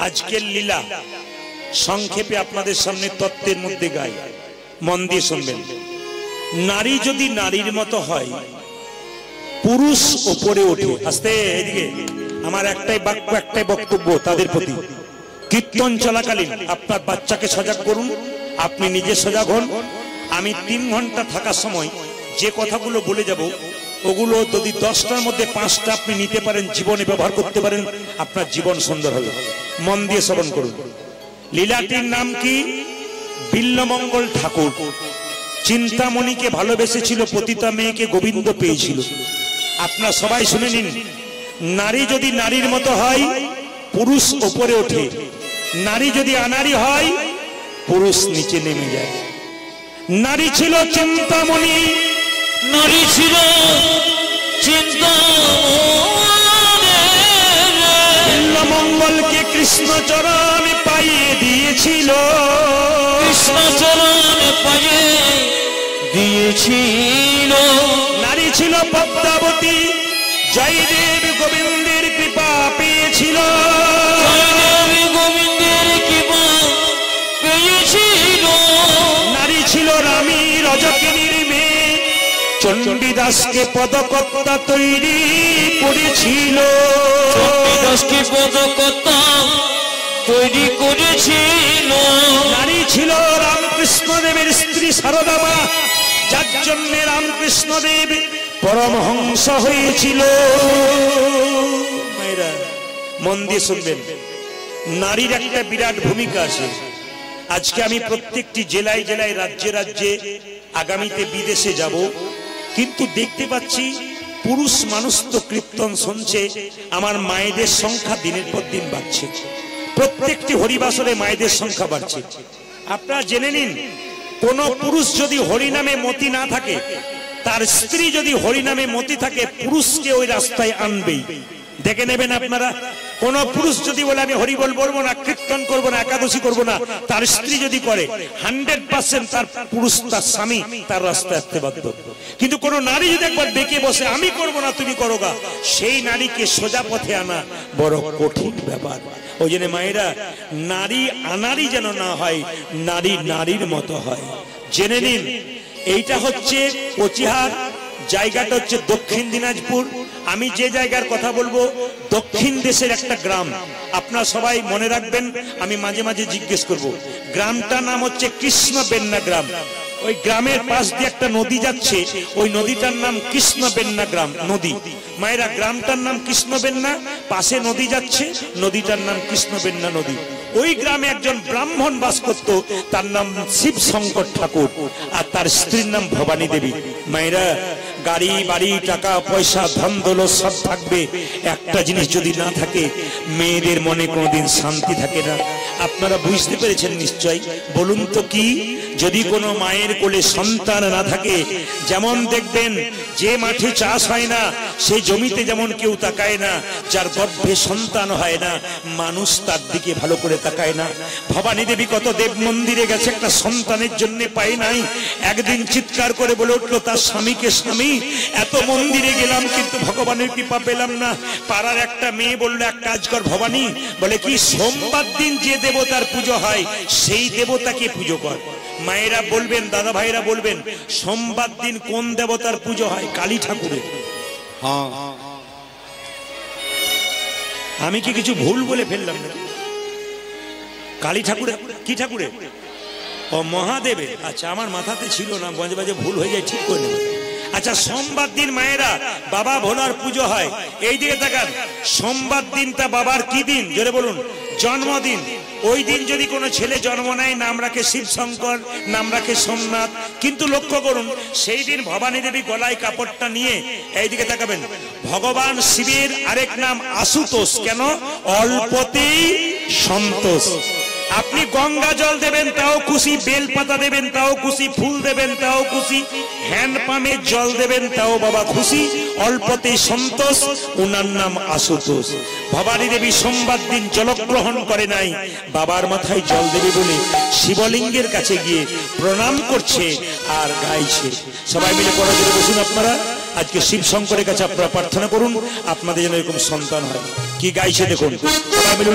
আজকের লীলা সংক্ষেপে আপনাদের সামনে তত্ত্বের মধ্যে গাই, মন দিয়ে শুনবেন। নারী যদি নারীর মতো হয়, পুরুষ উপরে ওঠে। আস্তে এদিকে, আমার একটাই বাক্য, একটাই বক্তব্য তাদের প্রতি। কীর্তন চলাকালীন আপনার বাচ্চাকে সজাগ করুন, আপনি নিজে সজাগ হন। আমি 3 ঘন্টা থাকার সময় যে কথাগুলো বলে যাব, ওগুলো যদি 10টার মধ্যে 5টা আপনি নিতে পারেন, জীবনে ব্যবহার করতে পারেন, আপনার জীবন সুন্দর হবে। মন দিয়ে শ্রবণ করুন। লীলাটির নাম কি? বিল্লমঙ্গল ঠাকুর চিন্তামণিকে ভালোবেসেছিল, পতিতা মেয়েকে গোবিন্দ পেয়েছিল। আপনারা সবাই শুনে নিন। নারী যদি নারীর মতো হয়, পুরুষ উপরে ওঠে। নারী যদি আনারী হয়, পুরুষ নিচে নেমে যায়। নারী ছিল চিন্তামণি, নারী ছিল চিন্তামণি, বিল্লমঙ্গলকে কৃষ্ণচরণ পাইয়ে দিয়েছিল, কৃষ্ণচরণ পাইয়ে দিয়েছিল। নারী ছিল পদ্মাবতী, জয়দেব গোবিন্দের কৃপা পেয়েছিল, জয়দেব গোবিন্দের কৃপা পেয়েছিল। নারী ছিল রামী রজকিনীর মেয়ে, চণ্ডীদাসকে পদকর্তা তৈরি করেছিল, চণ্ডীদাসকে পদকর্তা তৈরি করেছিল। নারী ছিল রামকৃষ্ণদেবের স্ত্রী সারদা মা, যার জন্য রামকৃষ্ণদেব পরমহংস হয়েছিল। মায়েরা মন দিয়ে শুনবেন, নারীর একটা বিরাট ভূমিকা আছে। আজকে আমি প্রত্যেকটি জেলায় জেলায়, রাজ্যে রাজ্যে, আগামীতে বিদেশে যাব, কিন্তু দেখতে পাচ্ছি পুরুষ মানুষ তো কীর্তন শুনছে, আমার মায়েদের সংখ্যা দিনের পর দিন বাড়ছে। প্রত্যেকটি হরিবাসরে মায়েদের সংখ্যা বাড়ছে। আপনারা জেনে নিন, কোন পুরুষ যদি হরিনামে মতি না থাকে, তার স্ত্রী যদি হরিনামে মতি থাকে, পুরুষকে ওই রাস্তায় আনবেই। দেখে নেবেন আপনারা, কোন পুরুষ যদি বলে আমি হরিবল বলবো না, কীর্তন করবো না, একাদশী করবো না, তার স্ত্রী যদি করে, 100% তার পুরুষ, তার স্বামী তার রাস্তায় আসতে বাধ্য। কিন্তু কোন নারী যদি একবার ডেকে বসে আমি করবো না তুমি করো গা, সেই নারীকে সোজা পথে আনা বড় কঠিন ব্যাপার। ওই জন্য মায়েরা, নারী আনারই যেন না হয়, নারী নারীর মতো হয়। জেনে নিন, এইটা হচ্ছে কোচিহার, জায়গাটা হচ্ছে দক্ষিণ দিনাজপুর। আমি যে জায়গার কথা বলবো, দক্ষিণ দেশের একটা গ্রাম। আপনারা সবাই মনে রাখবেন, আমি মাঝে মাঝে জিজ্ঞেস করব। গ্রামটার নাম হচ্ছে কৃষ্ণবেন্না গ্রাম। ওই গ্রামের পাশ দিয়ে একটা নদী যাচ্ছে, ওই নদীটার নাম কৃষ্ণবেন্না গ্রাম নদী। মায়েরা, গ্রামটার নাম কৃষ্ণবেন্না, পাশে নদী যাচ্ছে, নদীটার নাম কৃষ্ণবেন্না নদী। ওই গ্রামে একজন ব্রাহ্মণ বাস করত, তার নাম শিব শঙ্কর ঠাকুর, আর তার স্ত্রীর নাম ভবানী দেবী। মায়েরা, গাড়ি বাড়ি, টাকা পয়সা, ধন দৌলত সব থাকবে, একটা জিনিস যদি না থাকে, মেয়েদের মনে কোনোদিন শান্তি থাকে না। আপনারা বুঝতে পেরেছেন নিশ্চয়। বলুন তো কি? যদি কোনো মায়ের কোলে সন্তান না থাকে, যেমন দেখবেন যে মাঠে চাষ হয় না, সেই জমিতে যেমন কেউ তাকায় না, যার গর্ভে সন্তান হয় না, মানুষ তার দিকে ভালো করে তাকায় না। ভবানী দেবী কত দেব মন্দিরে গেছে, একটা সন্তানের জন্য পায় নাই। একদিন চিৎকার করে বলে উঠলো তার স্বামীকে, স্বামী এত মন্দিরে গেলাম কিন্তু ভগবানের কৃপা পেলাম না। পাড়ার একটা মেয়ে বললো, এক কাজ কর ভবানী, বলে কি, সোমবার দিন যে দেবতার পুজো হয় সেই দেবতাকে পুজো কর। মায়েরা বলবেন, দাদা ভাইরা বলবেন, সোমবার দিন কোন দেবতার পুজো হয়? কালী ঠাকুরের। হ্যাঁ, আমি কি কিছু ভুল বলে ফেললাম না? কালী ঠাকুরের। কি ঠাকুরের? ও মহাদেবের। আচ্ছা, আমার মাথাতে ছিল না, মাঝে মাঝে ভুল হয়ে যায়, ঠিক করে নেব। আচ্ছা, সোমবার দিন মায়েরা বাবা ভোলার পুজো হয়। এই দিকে তাকান, সোমবার দিনটা বাবার কি দিন? জোরে বলুন। জন্মদিন। ওই দিন যদি কোনো ছেলে জন্ম নেয়, নাম রাখে শিব শঙ্কর, নাম রাখে সোমনাথ। কিন্তু লক্ষ্য করুন, সেই দিন ভবানী দেবী গলায় কাপড়টা নিয়ে, এইদিকে তাকাবেন, ভগবান শিবের আরেক নাম আশুতোষ। কেন? অল্পতেই সন্তোষ। আপনি গঙ্গা জল দেবেন তাও খুশি, বেল পাতা দেবেন তাও খুশি, ফুল দেবেন তাও খুশি, হ্যান্ড পাম্পের জল দেবেন তাও বাবা খুশি, অল্পতে সন্তোষ। ওনার নাম আশুতোষ। ভবানী দেবী সোমবার দিন জলগ্রহণ করে নাই, বাবার মাথায় জল দেবে বলে শিবলিঙ্গের কাছে গিয়ে প্রণাম করছে আর গাইছে। সবাই মিলে পড়া জোরে বসুন আপনারা। আজকে শিব শঙ্করের কাছে আপনারা প্রার্থনা করুন, আপনাদের যেন এরকম সন্তান হয়। কি গাইছে দেখুন, সবাই মিলে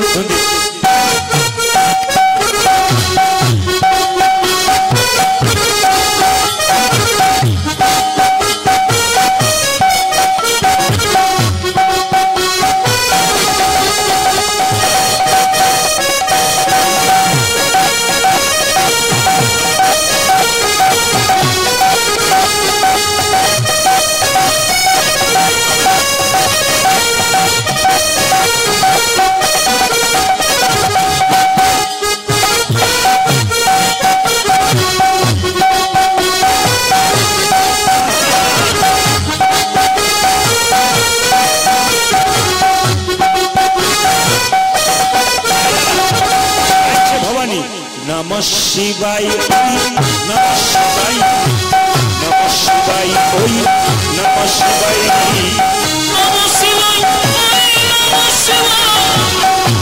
नमः शिवाय नमः शिवाय नमः शिवाय ओम नमः शिवाय नमः शिवाय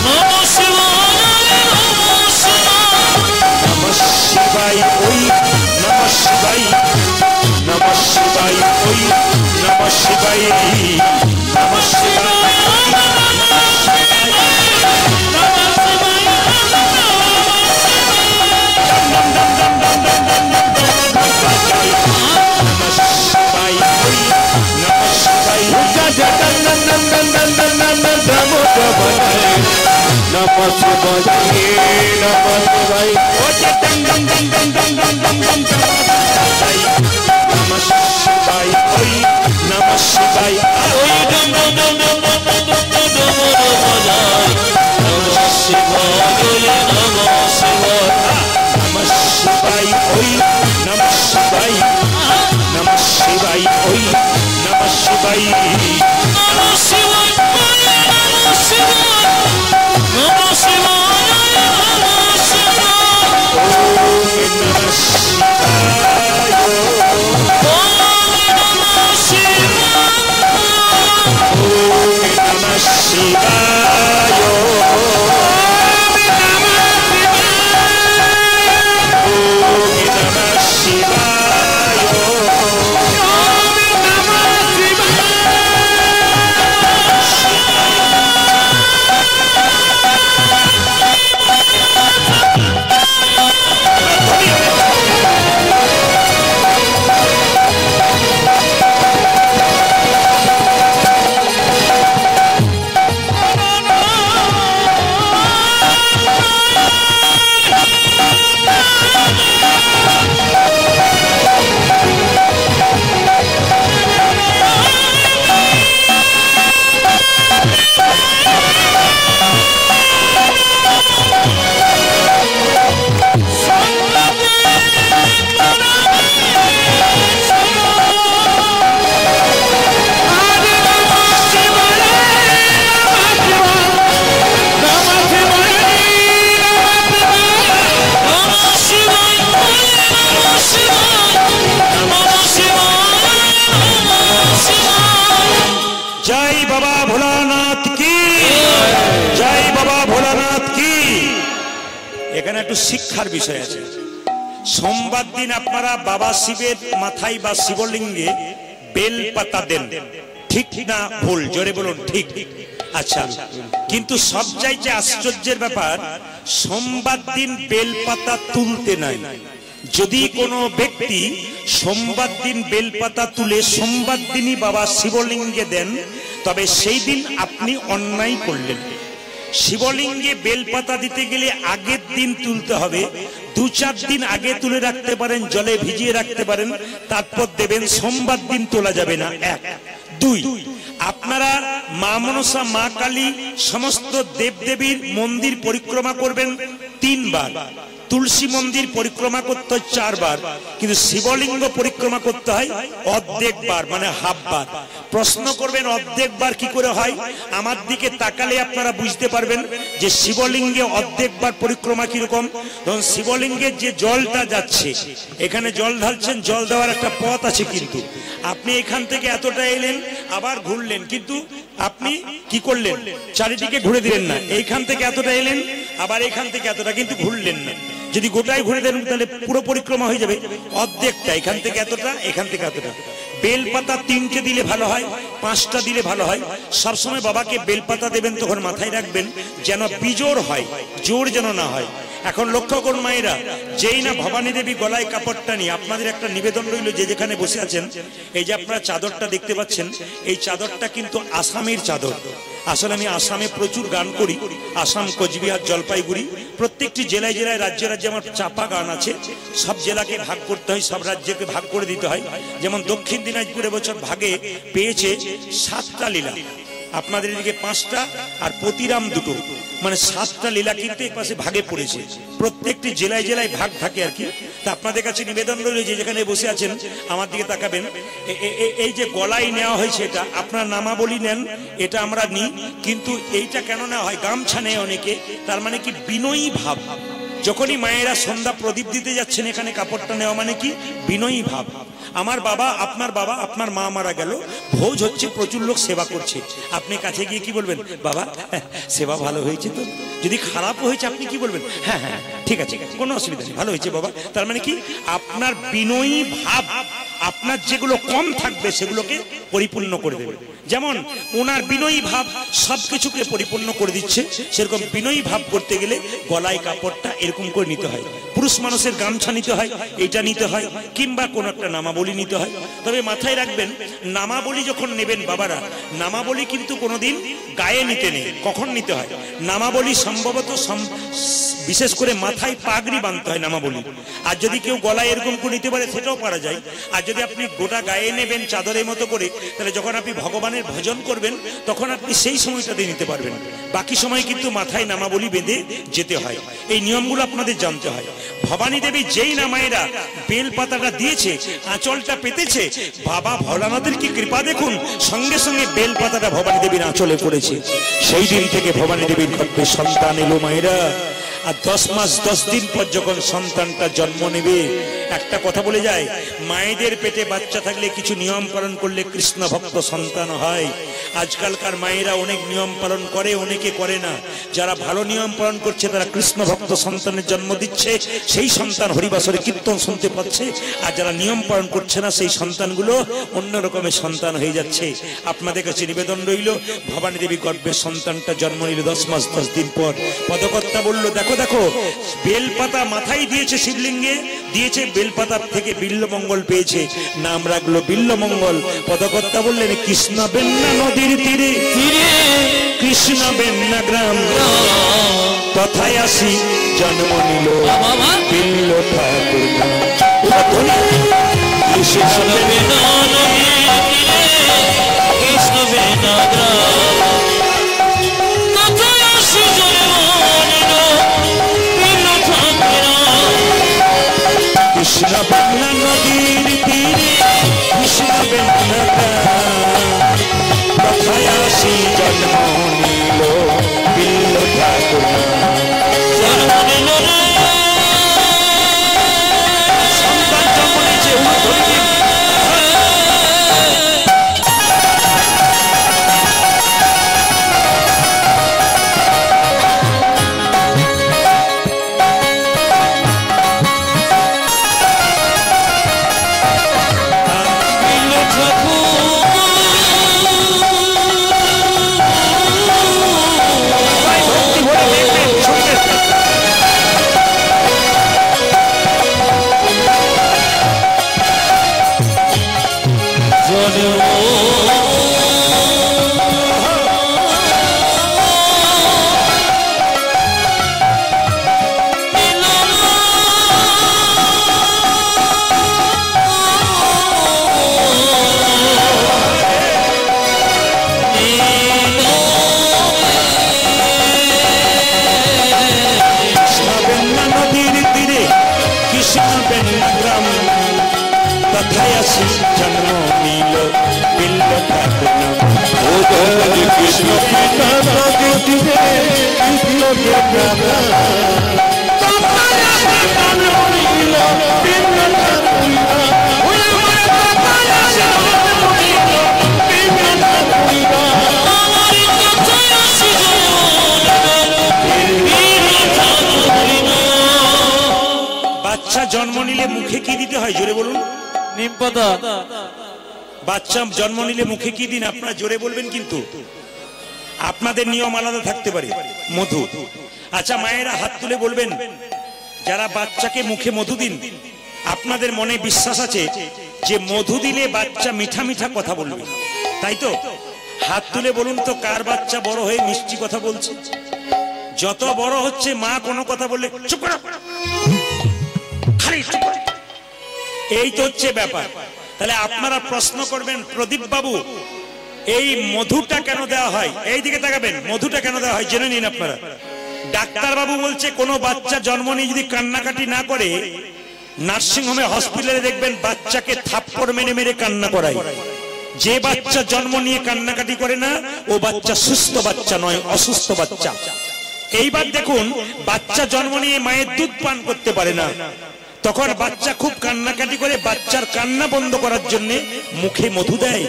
नमः शिवाय नमः शिवाय ओम नमः शिवाय नमः शिवाय ओम नमः शिवाय नमः शिवाय শিক্ষার বিষয় আছে। সোমবার দিন আপনারা বাবা শিবের মাথায় বা শিবলিঙ্গে বেল পাতা দেন, ঠিক না ভুল? জোরে বলুন ঠিক। আচ্ছা, কিন্তু সবচাইতে আশ্চর্যের ব্যাপার, সোমবার দিন বেল পাতা তুলতে নাই। যদি কোনো ব্যক্তি সোমবার দিন বেলপাতা তুলে সোমবার দিনই বাবা শিবলিঙ্গে দেন, তবে সেই দিন আপনি অন্যায় করলেন। শিবলিঙ্গে বেলপাতা দিতে গেলে আগের দিন তুলতে হবে, 2-4 দিন আগে তুলে রাখতে পারেন, জলে ভিজিয়ে রাখতে পারেন, তারপর দেবেন। সোমবার দিন তোলা যাবে না। 1, 2, আপনারা মা মনসা, মা কালী, সমস্ত দেবদেবীর মন্দির পরিক্রমা করবেন 3 বার। তুলসী মন্দির পরিক্রমা করতে হয় 4 বার, কিন্তু শিবলিঙ্গ পরিক্রমা করতে হয় অর্ধেক বার, মানে হাফ বার। প্রশ্ন করবেন অর্ধেক বার কি করে হয়? আমার দিকে তাকালে আপনারা বুঝতে পারবেন যে শিবলিঙ্গে অর্ধেক বার পরিক্রমা কিরকম। ধরুন শিবলিঙ্গের যে জলটা যাচ্ছে, এখানে জল ঢালছেন, জল দেওয়ার একটা পথ আছে, কিন্তু আপনি এখান থেকে এতটা এলেন, আবার ঘুরলেন, কিন্তু আপনি কি করলেন? চারিদিকে ঘুরে দিলেন না। এইখান থেকে এতটা এলেন, আবার এখান থেকে এতটা, কিন্তু ঘুরলেন না। যদি গোটাই ঘুরে দেন তাহলে পুরো পরিক্রমা হয়ে যাবে। অর্ধেকটা, এখান থেকে এতটা, এখান থেকে এতটা। বেলপাতা 3টে দিলে ভালো হয়, 5টা দিলে ভালো হয়। সবসময় বাবাকে বেলপাতা দেবেন, তখন মাথায় রাখবেন যেন বিজোড় হয়, জোর যেন না হয়। এখন লক্ষ্য করুন মায়েরা, যেই না ভবানী দেবী গলায় কাপড়টা নিয়ে, আপনাদের একটা নিবেদন রইল, যে যেখানে বসে আছেন, এই যে আপনারা চাদরটা দেখতে পাচ্ছেন, এই চাদরটা কিন্তু আসামের চাদর। আসলে আমি আসামে প্রচুর গান করি, আসাম, কোচবিহার, জলপাইগুড়ি, প্রত্যেকটি জেলায় জেলায়, রাজ্যে রাজ্যে আমার চাপা গান আছে। সব জেলাকে ভাগ করতে হয়, সব রাজ্যকে ভাগ করে দিতে হয়। যেমন দক্ষিণ দিনাজপুরে বছর ভাগে পেয়েছে 7টা লীলা, আপনাদের এদিকে 5টা, আর প্রতিরাম 2টো, মানে 7টা লীলা কিন্তু এক পাশে ভাগে পড়েছে। প্রত্যেকটি জেলায় জেলায় ভাগ থাকে আর কি। তা আপনাদের কাছে নিবেদন রইল, যে যেখানে বসে আছেন আমার দিকে তাকাবেন। এই যে গলায় নেওয়া হয়েছে, এটা আপনার নামাবলী নেন, এটা আমরা নিই, কিন্তু এইটা কেন নেওয়া হয়? গামছা নেয় অনেকে, তার মানে কি বিনয়ী ভাব। যখনই মায়েরা সন্ধ্যা প্রদীপ দিতে যাচ্ছেন, এখানে কাপড়টা নেওয়া মানে কি বিনয়ী ভাব। আমার বাবা, আপনার মা মারা গেল, ভোজ হচ্ছে, প্রচুর লোক সেবা করছে, আপনি কাছে গিয়ে কি বলবেন? বাবা সেবা ভালো হয়েছে তো? যদি খারাপ হয়েছে আপনি কি বলবেন? হ্যাঁ হ্যাঁ ঠিক আছে, কোনো অসুবিধা নেই, ভালো হয়েছে বাবা। তার মানে কি আপনার বিনয়ী ভাব আপনার যেগুলো কম থাকবে সেগুলোকে পরিপূর্ণ করে দেবে। যেমন ওনার বিনয়ী ভাব সবকিছুকে পরিপূর্ণ করে দিচ্ছে, সেরকম বিনয়ী ভাব করতে গেলে গলায় কাপড়টা এরকম করে নিতে হয়। পুরুষ মানুষের গামছা নিতে হয়, এটা নিতে হয়, কিংবা কোন একটা নামাবলী নিতে হয়। তবে মাথায় রাখবেন, নামাবলী যখন নেবেন বাবারা, নামাবলী কিন্তু কোনোদিন গায়ে নিতে নেই। কখন নিতে হয়? নামাবলী সম্ভবত বিশেষ করে মাথায় পাগড়ি বাঁধতে হয় নামাবলী। আর যদি কেউ গলায় এরকম করে নিতে পারে সেটাও পারা যায়। আর যদি আপনি গোটা গায়ে নেবেন চাদরের মতো করে, তাহলে যখন আপনি ভগবানের ভজন করবেন তখন আপনি সেই সময়টাতে নিতে পারবেন। বাকি সময় কিন্তু মাথায় নামাবলী বেঁধে যেতে হয়। এই নিয়মগুলো আপনাদের জানতে হয়। ভবানী দেবী যেই না মায়েরা বেল পাতাটা দিয়েছে, আঁচলটা পেতেছে, বাবা ভোলানাথের কি কৃপা দেখুন, সঙ্গে সঙ্গে বেল পাতাটা ভবানী দেবীর আঁচলে পড়েছে। সেই দিন থেকে ভবানী দেবীর গর্ভে সন্তান এলো মায়েরা। আর 10 মাস 10 দিন পর যখন সন্তানটা জন্ম নেবে, একটা কথা বলে যায়, মায়েদের পেটে বাচ্চা থাকলে কিছু নিয়ম পালন করলে কৃষ্ণ ভক্ত সন্তান হয়। আজকালকার মায়েরা অনেক নিয়ম পালন করে, অনেকে করে না। যারা ভালো নিয়ম পালন করছে তারা কৃষ্ণ ভক্ত সন্তানের জন্ম দিচ্ছে, সেই সন্তান হরিবাসরে কীর্তন শুনতে পাচ্ছে। আর যারা নিয়ম পালন করছে না, সেই সন্তানগুলো অন্য রকমের সন্তান হয়ে যাচ্ছে। আপনাদের কাছে নিবেদন রইল, ভবানী দেবী গর্ভের সন্তানটা জন্ম নিল 10 মাস 10 দিন পর। পদকর্তা বলল, দেখো দেখো, বেলপাতা মাথায় দিয়েছে, শিবলিঙ্গে দিয়েছে, বেলপাতার থেকে বিল্লমঙ্গল পেয়েছে, নাম রাখলো বিল্লমঙ্গল। পদকর্তা বললেন, কৃষ্ণ বেন্না নদীর তীরে কৃষ্ণ বেন্না গ্রাম, তথায় আসি জন্ম নিল বিল্ল ঠাকুর। কৃষ্ণ বেন্না কৃষ্ণ বেন্না গ্রাম, তথায় আসি জন্ম নিল বিল্ল ঠাকুর। কৃষ্ণ বেন্না নদীর তীরে কৃষ্ণ বেন্না গ্রাম, তথায় আসি জন্ম নিল বিল্ল ঠাকুর। জন্ম নিল সন্তান জন্ম নিয়েছে, তথায় আসি জন্ম নিল বিল্ল ঠাকুর। কৃষ্ণ বাচ্চা জন্ম নিলে মুখে কি দিতে হয় জোরে বলুন? নিম পাতা। বাচ্চা জন্ম নিলে মুখে কি দিন? আপনারা জোরে বলবেন, কিন্তু আপনাদের নিয়ম আলাদা থাকতে পারে। মধু। আচ্ছা মায়েরা হাত তুলে বলবেন, যারা বাচ্চাকে মুখে মধু দিন, আপনাদের মনে বিশ্বাস আছে যে মধু দিলে বাচ্চা মিঠা মিঠা কথা বলবে, তাই তো? হাত তুলে বলুন তো, কার বাচ্চা বড় হয়ে মিষ্টি কথা বলছে? যত বড় হচ্ছে মা কোনো কথা বললে চুপ করো, খালি চুপ করো, এই তো হচ্ছে ব্যাপার। তাহলে আপনারা প্রশ্ন করবেন, প্রদীপ বাবু এই মধুটা কেন দেওয়া হয়? এই দিকে তাকাবেন, মধুটা কেন দেওয়া হয় জেনে নিন আপনারা। ডাক্তার বাবু বলছে, কোনো বাচ্চা জন্ম নিয়ে যদি কান্নাকাটি না করে, নার্সিং হোমে হসপিটালে দেখবেন বাচ্চাকে থাপ্পড় মেরে মেরে কান্না করায়। যে বাচ্চা জন্ম নিয়ে কান্নাকাটি করে না, ও বাচ্চা সুস্থ বাচ্চা নয়, অসুস্থ বাচ্চা। এইবার দেখুন বাচ্চা জন্ম নিয়ে মায়ের দুধ পান করতে পারে না, তখন বাচ্চা খুব কান্নাকাটি করে, বাচ্চার কান্না বন্ধ করার জন্য মুখে মধু দেয়,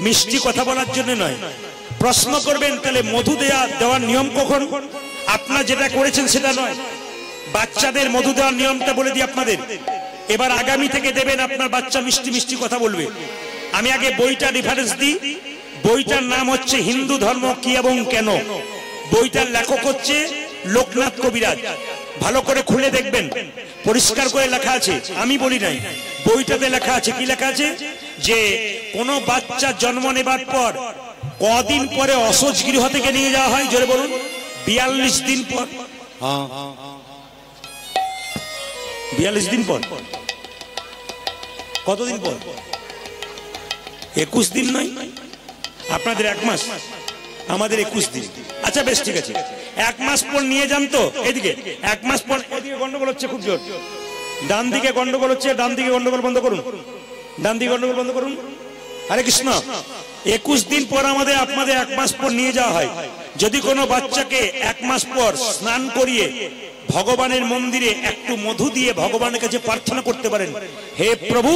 মিষ্টি কথা বলার জন্য নয়। প্রশ্ন করবেন তাহলে মধু দেওয়ার নিয়ম কখন? আপনারা যেটা করেছেন সেটা নয়, বাচ্চাদের মধু দেওয়ার নিয়মটা বলে দিই আপনাদের। এবার আগামী থেকে দেবেন আপনার বাচ্চা মিষ্টি মিষ্টি কথা বলবে। আমি আগে বইটা রেফারেন্স দিই। বইটার নাম হচ্ছে হিন্দু ধর্ম কি এবং কেন। বইটার লেখক হচ্ছে লোকনাথ কবিরাজ। ভালো করে খুলে দেখবেন, পরিষ্কার করে লেখা আছে, আমি বলি নাই, বইটাতে লেখা আছে। কি লেখা আছে? যে কোন বাচ্চা জন্ম নেবার পর কদিন পরে অসহ্য গৃহ থেকে নিয়ে যাওয়া হয়? জোরে বলুন। 42 দিন পর। 42 দিন পর। কতদিন পর? 21 দিন নয়? আপনাদের 1 মাস, আমাদের 21 দিন। আচ্ছা বেশ, ঠিক আছে, 1 মাস পর নিয়ে যান তো। এদিকে 1 মাস পর, এদিকে গন্ডগোল হচ্ছে খুব জোর, ডান দিকে গন্ডগোল হচ্ছে, ডান দিকে গন্ডগোল বন্ধ করুন, ডান দিকে গন্ডগোল বন্ধ করুন। হরে কৃষ্ণ। 21 দিন পর আমাদের আপনাদের 1 মাস পর নিয়ে যাওয়া হয়। যদি কোনো বাচ্চাকে 1 মাস পর স্নান করিয়ে ভগবানের মন্দিরে একটু মধু দিয়ে ভগবানের কাছে প্রার্থনা করতে পারেন, হে প্রভু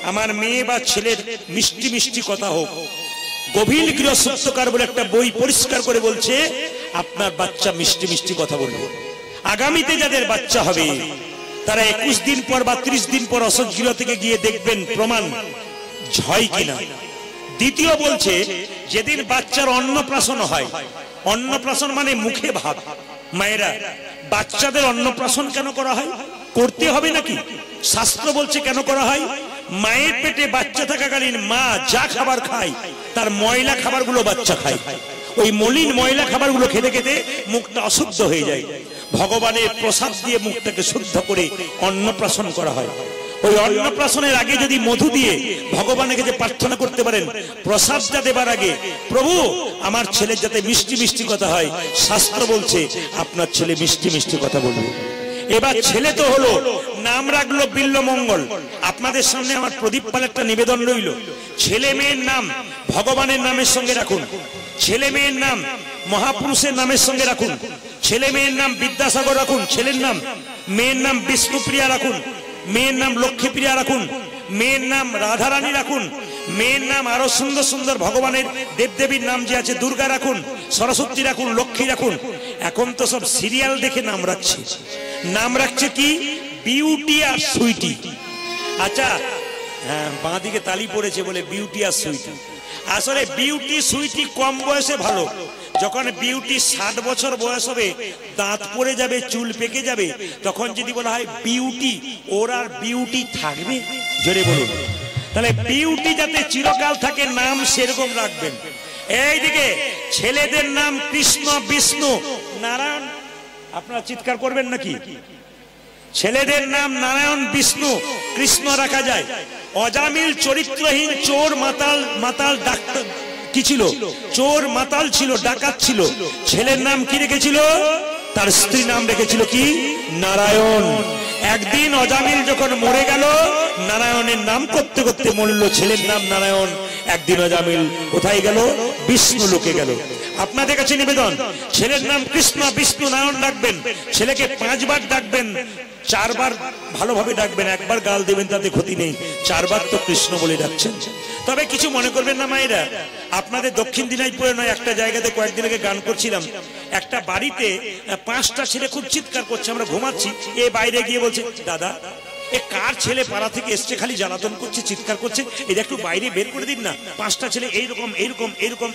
আমার মেয়ে বা ছেলের মিষ্টি মিষ্টি কথা হোক। গভীর গৃহ সূত্রকার বলে একটা বই পরিষ্কার করে বলছে আপনার বাচ্চা মিষ্টি মিষ্টি কথা বলবে। আগামীতে যাদের বাচ্চা হবে তারা 21 দিন পর বা 30 দিন পর অসহ্য গৃহ থেকে গিয়ে দেখবেন প্রমাণ হয় কিনা। দ্বিতীয় বলছে যেদিন বাচ্চার অন্নপ্রাশন হয়, অন্নপ্রাশন মানে মুখে ভাত। মায়েরা, বাচ্চাদের অন্নপ্রাশন কেন করা হয়? করতে হবে নাকি? শাস্ত্র বলছে কেন করা হয়? মায়ের পেটে বাচ্চা থাকাকালীন মা যা খাবার খায় তার ময়লা খাবারগুলো বাচ্চা খায়। ওই মলিন ময়লা খাবারগুলো খেতে খেতে মুখটা অশুদ্ধ হয়ে যায়। ভগবানের প্রসাদ দিয়ে মুখটাকে শুদ্ধ করে অন্নপ্রাশন করা হয়। ওই অন্নপ্রাশনের আগে যদি মধু দিয়ে ভগবানের কাছে প্রার্থনা করতে পারেন, প্রসাদটা দেবার আগে, প্রভু আমার ছেলের যাতে মিষ্টি মিষ্টি কথা হয়, শাস্ত্র বলছে আপনার ছেলে মিষ্টি মিষ্টি কথা বলবে। এবার ছেলে তো হলো, নাম রাখলো বিল্লমঙ্গল। আপনাদের সামনে আমার প্রদীপ পাল একটা নিবেদন রইল, ছেলে মেয়ের নাম ভগবানের নামের সঙ্গে রাখুন, ছেলে মেয়ের নাম মহাপুরুষের নামের সঙ্গে রাখুন, ছেলে মেয়ের নাম বিদ্যাসাগর রাখুন, ছেলের নাম, মেয়ের নাম বিষ্ণুপ্রিয়া রাখুন, মেয়ের নাম লক্ষ্মীপ্রিয়া রাখুন, মেয়ের নাম রাধারানী রাখুন, মেয়ের নাম আরো সুন্দর সুন্দর ভগবানের দেবদেবীর নাম যে আছে, দুর্গা রাখুন, সরস্বতী রাখুন, লক্ষ্মী রাখুন। এখন তো সব সিরিয়াল দেখে নাম রাখছে। নাম রাখছে কি? বিউটি আর সুইটি। আচ্ছা হ্যাঁ, বাঁ দিকে তালি পড়েছে বলে বিউটি আর সুইটি। আসলে বিউটি সুইটি কম বয়সে ভালো। যখন বিউটি 60 বছর বয়স হবে, দাঁত পড়ে যাবে, চুল পেকে যাবে, তখন যদি বলা হয় বিউটি, ওর আর বিউটি থাকবে? জোরে বলুন। তাহলে বিউটি যাতে চিরকাল থাকে নাম সেরকম রাখবেন। এইদিকে ছেলেদের নাম কৃষ্ণ, বিষ্ণু, নারায়ণ। আপনারা চিৎকার করবেন নাকি? ছেলেদের নাম নারায়ণ, বিষ্ণু, কৃষ্ণ রাখা যায়। অজামিল চরিত্রহীন চোর, মাতাল ডাক্তার কি ছিল? চোর মাতাল ছিল, ডাকাত ছিল। ছেলের নাম কি রেখেছিল? তার স্ত্রী নাম রেখেছিল কি? নারায়ণ। একদিন অজামিল যখন মরে গেল, নারায়ণের নাম করতে করতে মরল, ছেলের নাম নারায়ণ। একদিন অজামিল কোথায় গেল? বিষ্ণু লোকে গেল। আপনাদের কাছে নিবেদন, ছেলের নাম কৃষ্ণ, বিষ্ণু, নারায়ণ ডাকবেন। ছেলেকে 5 বার ডাকবেন, 4 বার ভালোভাবে ডাকবেন, 1 বার গাল দেবেন, তাতে ক্ষতি নেই। 4 বার তো কৃষ্ণ বলে ডাকছেন। তবে কিছু মনে করবেন না মায়েরা, আপনাদের দক্ষিণ দিনাজপুরে নয়, একটা জায়গাতে কয়েকদিন আগে গান করছিলাম, একটা বাড়িতে 5টা ছেলে খুব চিৎকার করছে, আমরা ঘুমাচ্ছি। এ বাইরে গিয়ে বলছে, দাদা এ কার ছেলে পাড়া থেকে এসছে, খালি জ্বালাতন করছে, চিৎকার করছে, এটা একটু বাইরে বের করে দিন না। 5টা ছেলে এইরকম এইরকম এইরকম।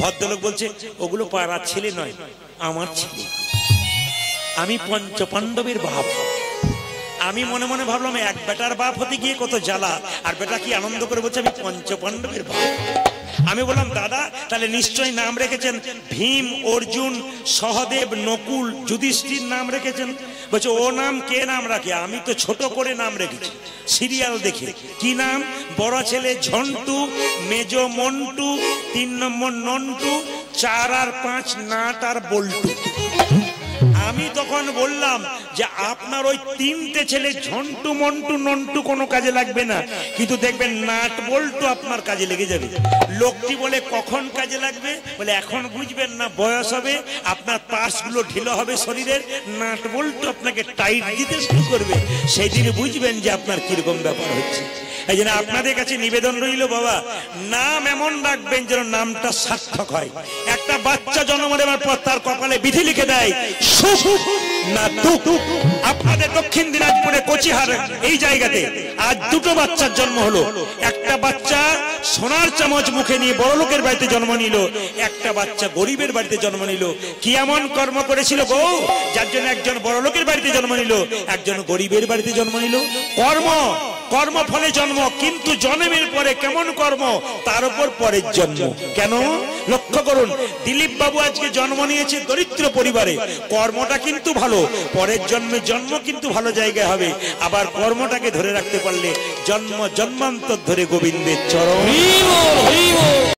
ভদ্রলোক বলছে, ওগুলো পাড়ার ছেলে নয়, আমার ছেলে। আমি পঞ্চপাণ্ডবের বাপ। আমি মনে মনে ভাবলাম, এক বেটার বাপ হতে গিয়ে কত জ্বালা, আর বেটা কি আনন্দ করে বলছে আমি পঞ্চপাণ্ডবের বাপ। আমি বললাম, দাদা তাহলে নিশ্চয়ই নাম রেখেছেন ভীম, অর্জুন, সহদেব, নকুল, যুধিষ্ঠির নাম রেখেছেন। বলছে, ও নাম কে নাম রাখে? আমি তো ছোট করে নাম রেখেছি, সিরিয়াল দেখে। কি নাম? বড় ছেলে ঝন্টু, মেজ মন্টু, 3 নম্বর নন্টু, 4 আর 5 নাট আর বল্টু। আমি তখন বললাম যে আপনার ওই তিনটে ছেলে ঝন্টু মন্টু নন্টু কোনো কাজে লাগবে না, কিন্তু দেখবেন নাট বল্টু আপনার কাজে লেগে যাবে। লোকটি বলে কখন কাজে লাগবে? বলে এখন বুঝবেন না, বয়স হবে, আপনার পার্টসগুলো ঢিলো হবে শরীরের, নাট বল্টু আপনাকে টাইট দিতে শুরু করবে, সেই দিন বুঝবেন যে আপনার কিরকম ব্যাপার হচ্ছে। এই জন্য আপনাদের কাছে নিবেদন রইল বাবা, নাম এমন রাখবেন যেন নামটা সার্থক হয়। একটা বাচ্চা জন্ম দেওয়ার পর তার কপালে বিধি লিখে দেয় সুখ না দুঃখ। আপনাদের দক্ষিণ দিনাজপুরে কচিহার এই জায়গাতে আজ দুটো বাচ্চার জন্ম হলো। একটা বাচ্চা সোনার চামচ মুখে নিয়ে বড় লোকের বাড়িতে জন্ম নিল, একটা বাচ্চা গরিবের বাড়িতে জন্ম নিল। কি এমন কর্ম করেছিল গো যার জন্য একজন বড় লোকের বাড়িতে জন্ম নিল, একজন গরিবের বাড়িতে জন্ম নিল? কর্ম ফলে জন্ম, কিন্তু জন্মের পরে কেমন কর্ম তার উপর পরের জন্ম। কেন লক্ষ্য করুন, দিলীপ বাবু আজকে জন্ম নিয়েছে দরিদ্র পরিবারে, কর্মটা কিন্তু ভালো, পরের জন্মে জন্ম কিন্তু ভালো জায়গায় হবে। আবার কর্মটাকে ধরে রাখতে পারলে জন্ম জন্মান্তর ধরে গোবিন্দের চরণ।